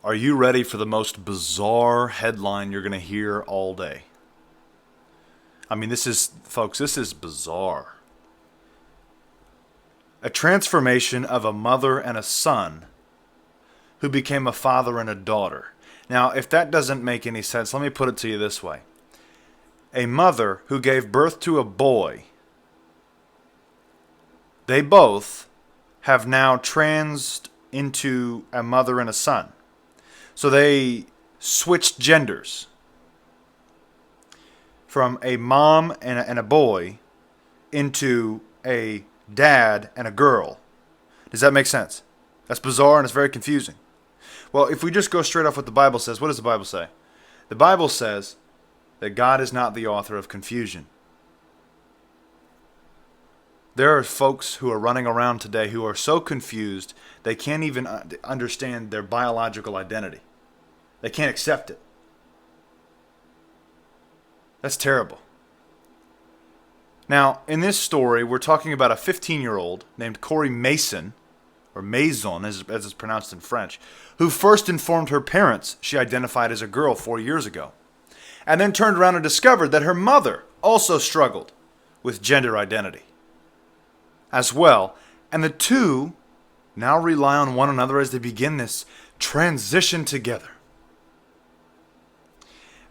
Are you ready for the most bizarre headline you're going to hear all day? I mean, folks, this is bizarre. A transformation of a mother and a son who became a father and a daughter. Now, if that doesn't make any sense, let me put it to you this way. A mother who gave birth to a boy, they both have now transed into a mother and a son. So they switched genders from a mom and a boy into a dad and a girl. Does that make sense? That's bizarre and it's very confusing. Well, if we just go straight off what the Bible says, what does the Bible say? The Bible says that God is not the author of confusion. There are folks who are running around today who are so confused they can't even understand their biological identity. They can't accept it. That's terrible. Now, in this story, we're talking about a 15-year-old named Corey Mason, or Maison as it's pronounced in French, who first informed her parents she identified as a girl 4 years ago, and then turned around and discovered that her mother also struggled with gender identity as well. And the two now rely on one another as they begin this transition together.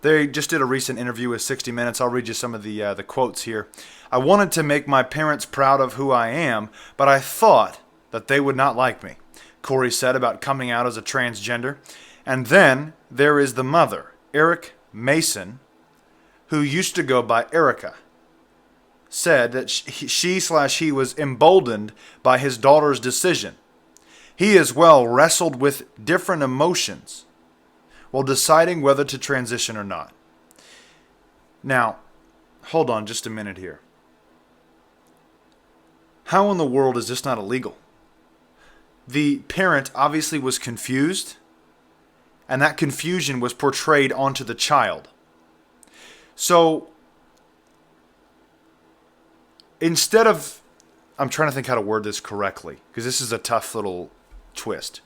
They just did a recent interview with 60 Minutes. I'll read you some of the quotes here. I wanted to make my parents proud of who I am, but I thought that they would not like me, Corey said about coming out as a transgender. And then there is the mother, Eric Mason, who used to go by Erica, said that she/he was emboldened by his daughter's decision. He as well wrestled with different emotions while deciding whether to transition or not. Now, hold on just a minute here. How in the world is this not illegal? The parent obviously was confused, and that confusion was portrayed onto the child. So, instead of, I'm trying to think how to word this correctly, because this is a tough little twist.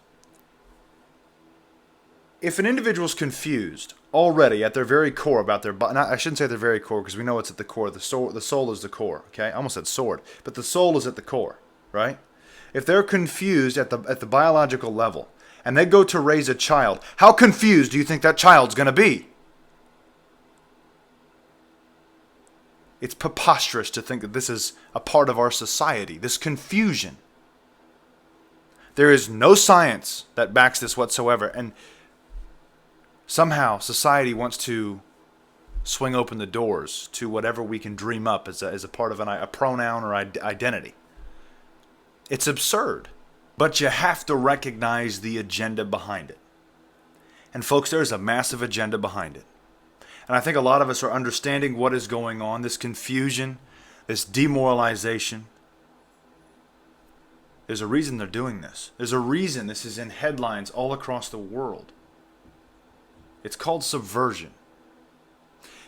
If an individual's confused already at their very core about their body, I shouldn't say their very core because we know it's at the core. The soul is the core. Okay, I almost said sword, but the soul is at the core, right? If they're confused at the biological level and they go to raise a child, how confused do you think that child's going to be? It's preposterous to think that this is a part of our society, this confusion. There is no science that backs this whatsoever, and somehow society wants to swing open the doors to whatever we can dream up as a part of a pronoun or identity. It's absurd, but you have to recognize the agenda behind it. And folks, there's a massive agenda behind it. And I think a lot of us are understanding what is going on, this confusion, this demoralization. There's a reason they're doing this. There's a reason this is in headlines all across the world. It's called subversion.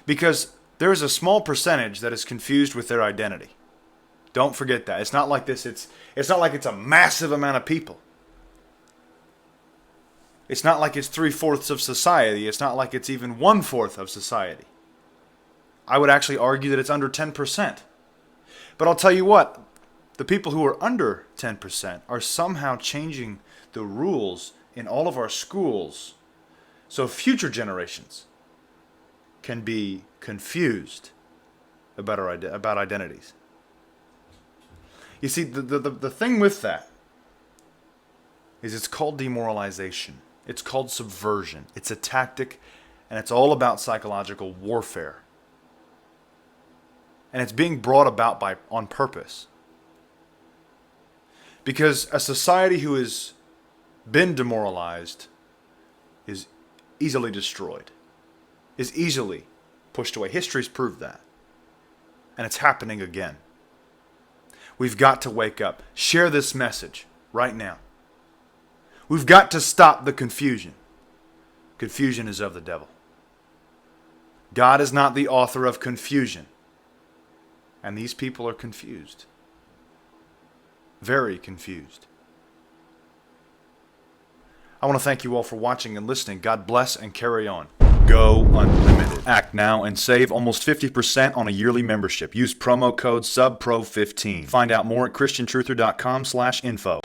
Because there is a small percentage that is confused with their identity. Don't forget that. It's not like this. It's not like it's a massive amount of people. It's not like it's 3/4 of society. It's not like it's even 1/4 of society. I would actually argue that it's under 10%. But I'll tell you what, the people who are under 10% are somehow changing the rules in all of our schools so future generations can be confused about identities. You see, the thing with that is it's called demoralization. It's called subversion. It's a tactic, and it's all about psychological warfare. And it's being brought about on purpose. Because a society who has been demoralized is easily destroyed, is easily pushed away. History's proved that. And it's happening again. We've got to wake up. Share this message right now. We've got to stop the confusion. Confusion is of the devil. God is not the author of confusion. And these people are confused. Very confused. I want to thank you all for watching and listening. God bless and carry on. Go Unlimited. Act now and save almost 50% on a yearly membership. Use promo code SUBPRO15. Find out more at christiantruther.com/info.